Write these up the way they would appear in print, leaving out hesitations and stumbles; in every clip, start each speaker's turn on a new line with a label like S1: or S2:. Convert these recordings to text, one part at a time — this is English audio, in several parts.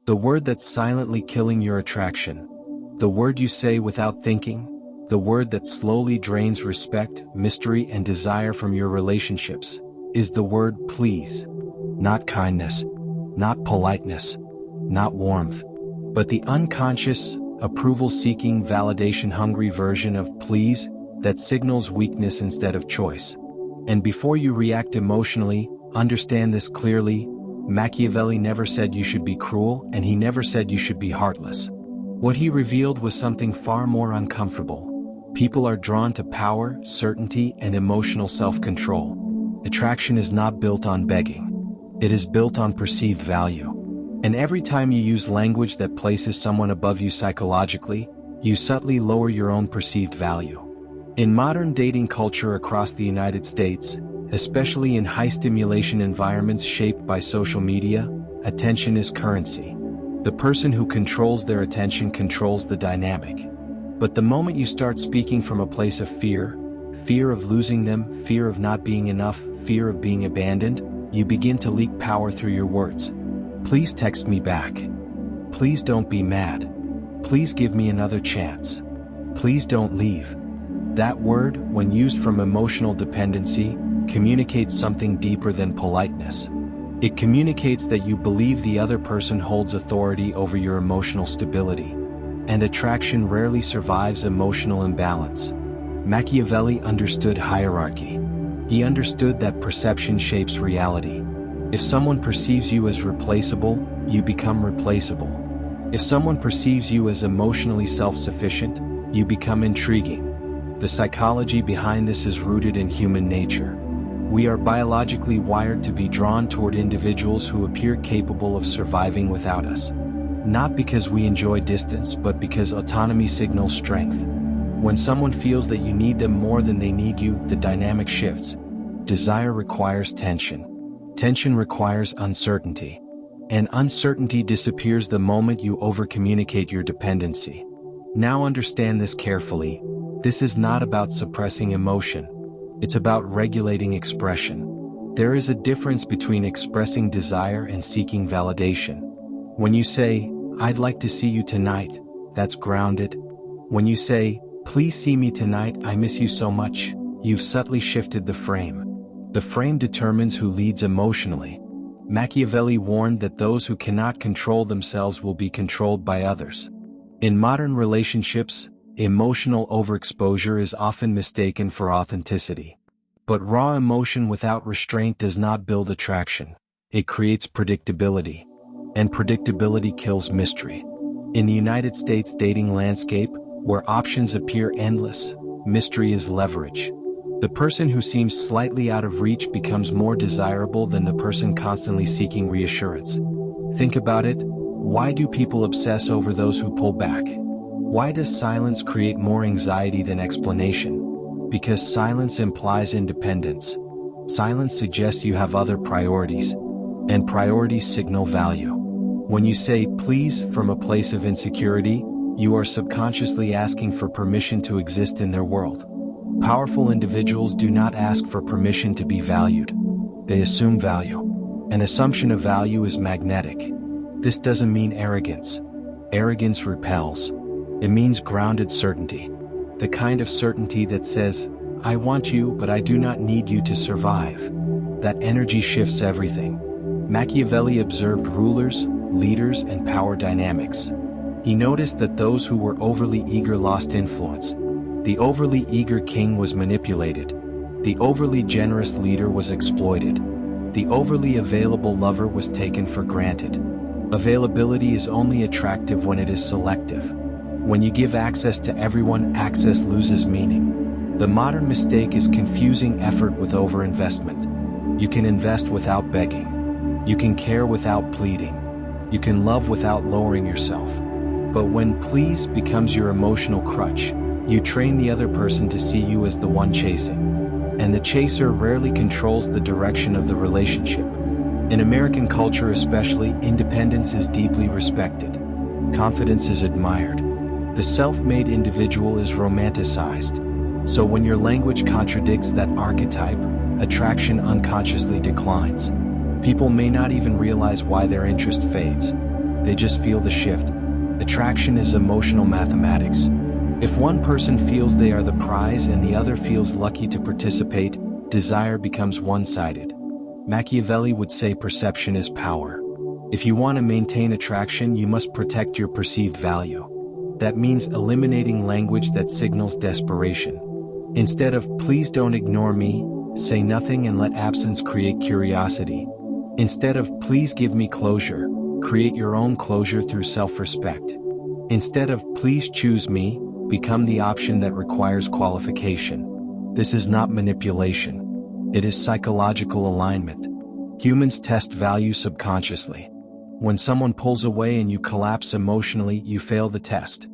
S1: The word that's silently killing your attraction. The word you say without thinking. The word that slowly drains respect, mystery, and desire from your relationships is the word please. Not kindness, not politeness, not warmth, but the unconscious, approval-seeking, validation-hungry version of please that signals weakness instead of choice. And before you react emotionally, understand this clearly: Machiavelli never said you should be cruel, and he never said you should be heartless. What he revealed was something far more uncomfortable. People are drawn to power, certainty, and emotional self-control. Attraction is not built on begging. It is built on perceived value. And every time you use language that places someone above you psychologically, you subtly lower your own perceived value. In modern dating culture across the United States, especially in high-stimulation environments shaped by social media, attention is currency. The person who controls their attention controls the dynamic. But the moment you start speaking from a place of fear of losing them, fear of not being enough, fear of being abandoned, you begin to leak power through your words. Please text me back. Please don't be mad. Please give me another chance. Please don't leave. That word, when used from emotional dependency, communicates something deeper than politeness. It communicates that you believe the other person holds authority over your emotional stability. And attraction rarely survives emotional imbalance. Machiavelli understood hierarchy. He understood that perception shapes reality. If someone perceives you as replaceable, you become replaceable. If someone perceives you as emotionally self-sufficient, you become intriguing. The psychology behind this is rooted in human nature. We are biologically wired to be drawn toward individuals who appear capable of surviving without us. Not because we enjoy distance, but because autonomy signals strength. When someone feels that you need them more than they need you, the dynamic shifts. Desire requires tension. Tension requires uncertainty. And uncertainty disappears the moment you over-communicate your dependency. Now understand this carefully. This is not about suppressing emotion. It's about regulating expression. There is a difference between expressing desire and seeking validation. When you say, "I'd like to see you tonight," that's grounded. When you say, "Please see me tonight, I miss you so much," you've subtly shifted the frame. The frame determines who leads emotionally. Machiavelli warned that those who cannot control themselves will be controlled by others. In modern relationships, emotional overexposure is often mistaken for authenticity. But raw emotion without restraint does not build attraction. It creates predictability. And predictability kills mystery. In the United States dating landscape, where options appear endless, mystery is leverage. The person who seems slightly out of reach becomes more desirable than the person constantly seeking reassurance. Think about it. Why do people obsess over those who pull back? Why does silence create more anxiety than explanation? Because silence implies independence. Silence suggests you have other priorities, and priorities signal value. When you say please from a place of insecurity, you are subconsciously asking for permission to exist in their world. Powerful individuals do not ask for permission to be valued. They assume value. An assumption of value is magnetic. This doesn't mean arrogance. Arrogance repels. It means grounded certainty. The kind of certainty that says, "I want you, but I do not need you to survive." That energy shifts everything. Machiavelli observed rulers, leaders, and power dynamics. He noticed that those who were overly eager lost influence. The overly eager king was manipulated. The overly generous leader was exploited. The overly available lover was taken for granted. Availability is only attractive when it is selective. When you give access to everyone, access loses meaning. The modern mistake is confusing effort with overinvestment. You can invest without begging. You can care without pleading. You can love without lowering yourself. But when please becomes your emotional crutch, you train the other person to see you as the one chasing. And the chaser rarely controls the direction of the relationship. In American culture especially, independence is deeply respected. Confidence is admired. The self-made individual is romanticized. So when your language contradicts that archetype, attraction unconsciously declines. People may not even realize why their interest fades. they just feel the shift. Attraction is emotional mathematics. If one person feels they are the prize and the other feels lucky to participate, desire becomes one-sided. Machiavelli would say perception is power. If you want to maintain attraction, you must protect your perceived value. That means eliminating language that signals desperation. Instead of "please don't ignore me," say nothing and let absence create curiosity. Instead of "please give me closure," create your own closure through self-respect. Instead of "please choose me," become the option that requires qualification. This is not manipulation. It is psychological alignment. Humans test value subconsciously. When someone pulls away and you collapse emotionally, you fail the test.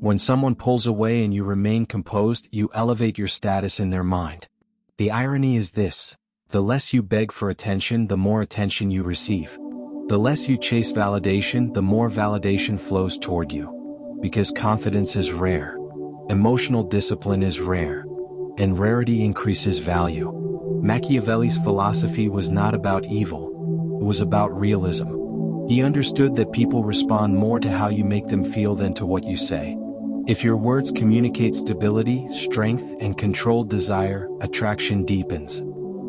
S1: When someone pulls away and you remain composed, you elevate your status in their mind. The irony is this: the less you beg for attention, the more attention you receive. The less you chase validation, the more validation flows toward you. Because confidence is rare. Emotional discipline is rare. And rarity increases value. Machiavelli's philosophy was not about evil. It was about realism. He understood that people respond more to how you make them feel than to what you say. If your words communicate stability, strength, and controlled desire, attraction deepens.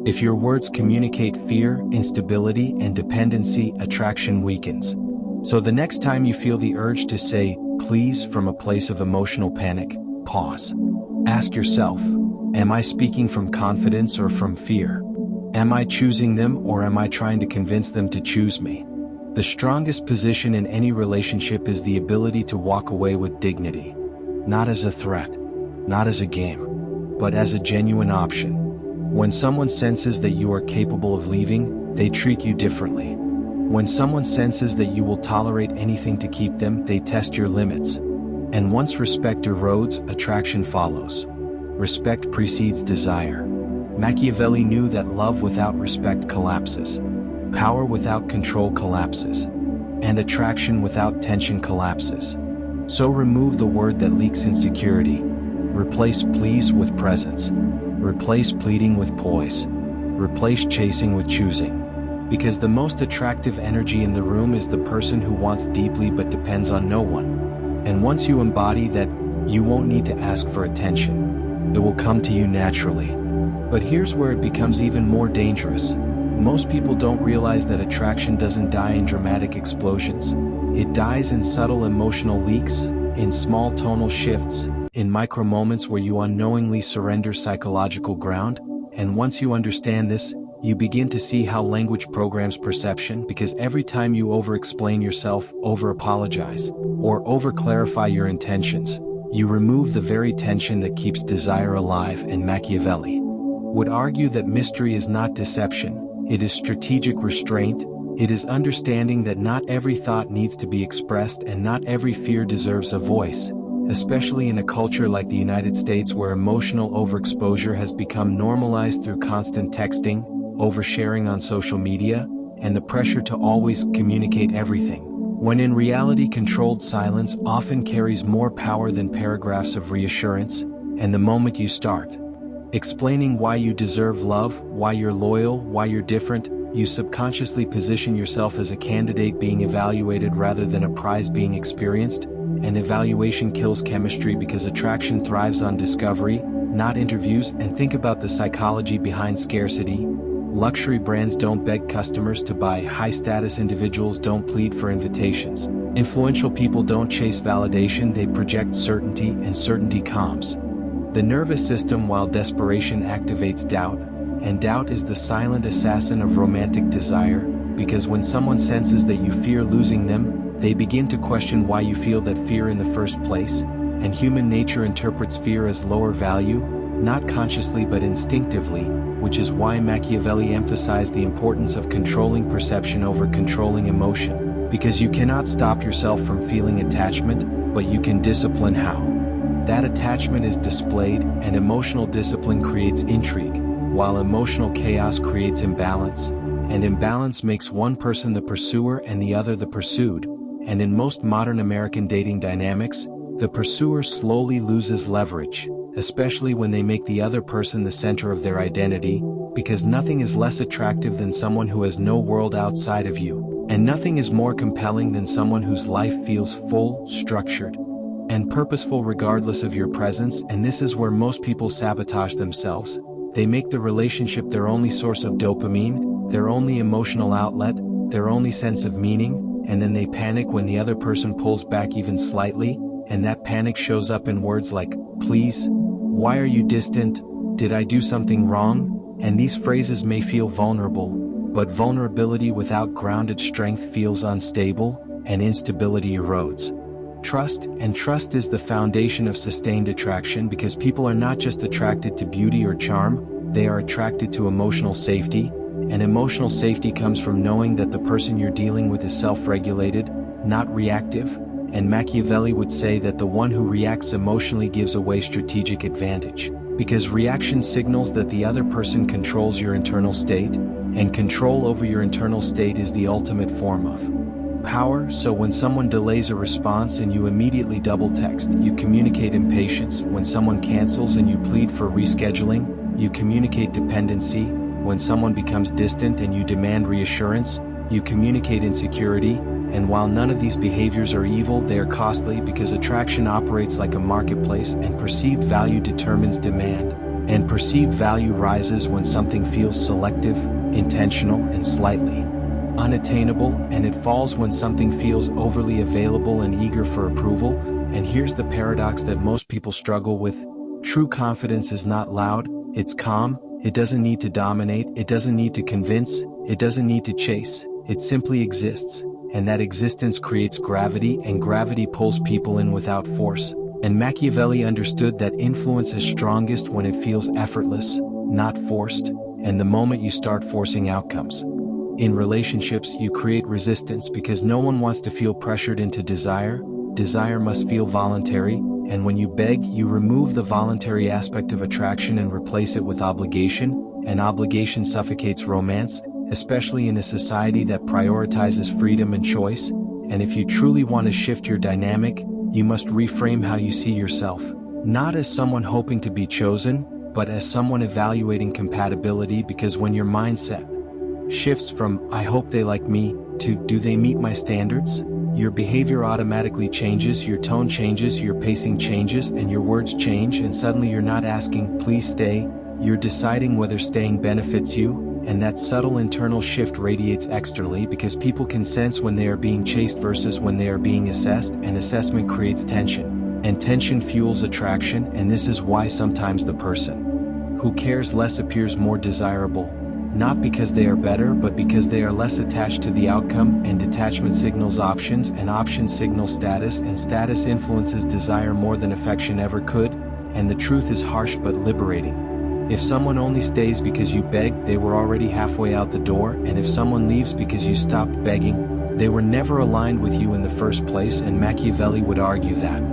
S1: If your words communicate fear, instability, and dependency, attraction weakens. So the next time you feel the urge to say "please" from a place of emotional panic, pause. Ask yourself, am I speaking from confidence or from fear? Am I choosing them or am I trying to convince them to choose me? The strongest position in any relationship is the ability to walk away with dignity. Not as a threat, not as a game, but as a genuine option. When someone senses that you are capable of leaving, they treat you differently. When someone senses that you will tolerate anything to keep them, they test your limits. And once respect erodes, attraction follows. Respect precedes desire. Machiavelli knew that love without respect collapses. Power without control collapses. And attraction without tension collapses. So remove the word that leaks insecurity. Replace please with presence. Replace pleading with poise. Replace chasing with choosing. Because the most attractive energy in the room is the person who wants deeply but depends on no one. And once you embody that, you won't need to ask for attention. It will come to you naturally. But here's where it becomes even more dangerous. Most people don't realize that attraction doesn't die in dramatic explosions. It dies in subtle emotional leaks, in small tonal shifts, in micro moments where you unknowingly surrender psychological ground. And once you understand this, you begin to see how language programs perception, because every time you over-explain yourself, over-apologize, or over-clarify your intentions, you remove the very tension that keeps desire alive. And Machiavelli would argue that mystery is not deception, it is strategic restraint. It is understanding that not every thought needs to be expressed and not every fear deserves a voice, especially in a culture like the United States where emotional overexposure has become normalized through constant texting, oversharing on social media, and the pressure to always communicate everything, when in reality controlled silence often carries more power than paragraphs of reassurance. And the moment you start explaining why you deserve love, why you're loyal, why you're different, you subconsciously position yourself as a candidate being evaluated rather than a prize being experienced. And evaluation kills chemistry because attraction thrives on discovery, not interviews. And think about the psychology behind scarcity. Luxury brands don't beg customers to buy. High-status individuals don't plead for invitations. Influential people don't chase validation, they project certainty, and certainty calms the nervous system while desperation activates doubt. And doubt is the silent assassin of romantic desire, because when someone senses that you fear losing them, they begin to question why you feel that fear in the first place. And human nature interprets fear as lower value, not consciously but instinctively, which is why Machiavelli emphasized the importance of controlling perception over controlling emotion. Because you cannot stop yourself from feeling attachment, but you can discipline how that attachment is displayed. And emotional discipline creates intrigue, while emotional chaos creates imbalance, and imbalance makes one person the pursuer and the other the pursued. And in most modern American dating dynamics, the pursuer slowly loses leverage, especially when they make the other person the center of their identity, because nothing is less attractive than someone who has no world outside of you. And nothing is more compelling than someone whose life feels full, structured, and purposeful regardless of your presence. And this is where most people sabotage themselves. They make the relationship their only source of dopamine, their only emotional outlet, their only sense of meaning, and then they panic when the other person pulls back even slightly, and that panic shows up in words like, "Please? Why are you distant? Did I do something wrong?" And these phrases may feel vulnerable, but vulnerability without grounded strength feels unstable, and instability erodes trust is the foundation of sustained attraction, because people are not just attracted to beauty or charm, they are attracted to emotional safety, and emotional safety comes from knowing that the person you're dealing with is self-regulated, not reactive, and Machiavelli would say that the one who reacts emotionally gives away strategic advantage, because reaction signals that the other person controls your internal state, and control over your internal state is the ultimate form of power. So when someone delays a response and you immediately double text, you communicate impatience. When someone cancels and you plead for rescheduling, you communicate dependency. When someone becomes distant and you demand reassurance, you communicate insecurity. And while none of these behaviors are evil, they are costly, because attraction operates like a marketplace, and perceived value determines demand. And perceived value rises when something feels selective, intentional, and slightly unattainable, and it falls when something feels overly available and eager for approval. And here's the paradox that most people struggle with. True confidence is not loud, it's calm. It doesn't need to dominate, it doesn't need to convince, it doesn't need to chase, it simply exists. And that existence creates gravity, and gravity pulls people in without force. And Machiavelli understood that influence is strongest when it feels effortless, not forced, and the moment you start forcing outcomes in relationships, you create resistance, because no one wants to feel pressured into desire. Desire must feel voluntary, and when you beg, you remove the voluntary aspect of attraction and replace it with obligation, and obligation suffocates romance, especially in a society that prioritizes freedom and choice. And if you truly want to shift your dynamic, you must reframe how you see yourself, not as someone hoping to be chosen, but as someone evaluating compatibility, because when your mindset shifts from "I hope they like me" to "Do they meet my standards?", your behavior automatically changes, your tone changes, your pacing changes, and your words change, and suddenly you're not asking "Please stay", you're deciding whether staying benefits you. And that subtle internal shift radiates externally, because people can sense when they are being chased versus when they are being assessed, and assessment creates tension, and tension fuels attraction. And this is why sometimes the person who cares less appears more desirable, not because they are better, but because they are less attached to the outcome. And detachment signals options, and options signal status, and status influences desire more than affection ever could. And the truth is harsh but liberating. If someone only stays because you begged, they were already halfway out the door, and if someone leaves because you stopped begging, they were never aligned with you in the first place. And Machiavelli would argue that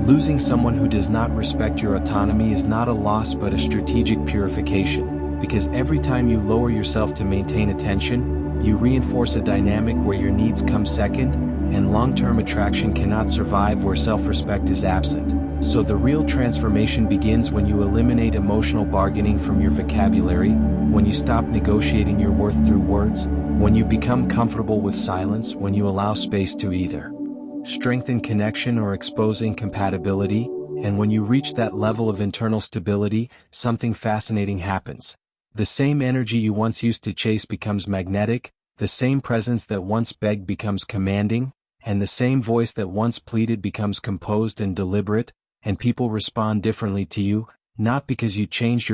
S1: losing someone who does not respect your autonomy is not a loss but a strategic purification. Because every time you lower yourself to maintain attention, you reinforce a dynamic where your needs come second, and long-term attraction cannot survive where self-respect is absent. So the real transformation begins when you eliminate emotional bargaining from your vocabulary, when you stop negotiating your worth through words, when you become comfortable with silence, when you allow space to either strengthen connection or expose incompatibility. And when you reach that level of internal stability, something fascinating happens. The same energy you once used to chase becomes magnetic, the same presence that once begged becomes commanding, and the same voice that once pleaded becomes composed and deliberate, and people respond differently to you, not because you changed your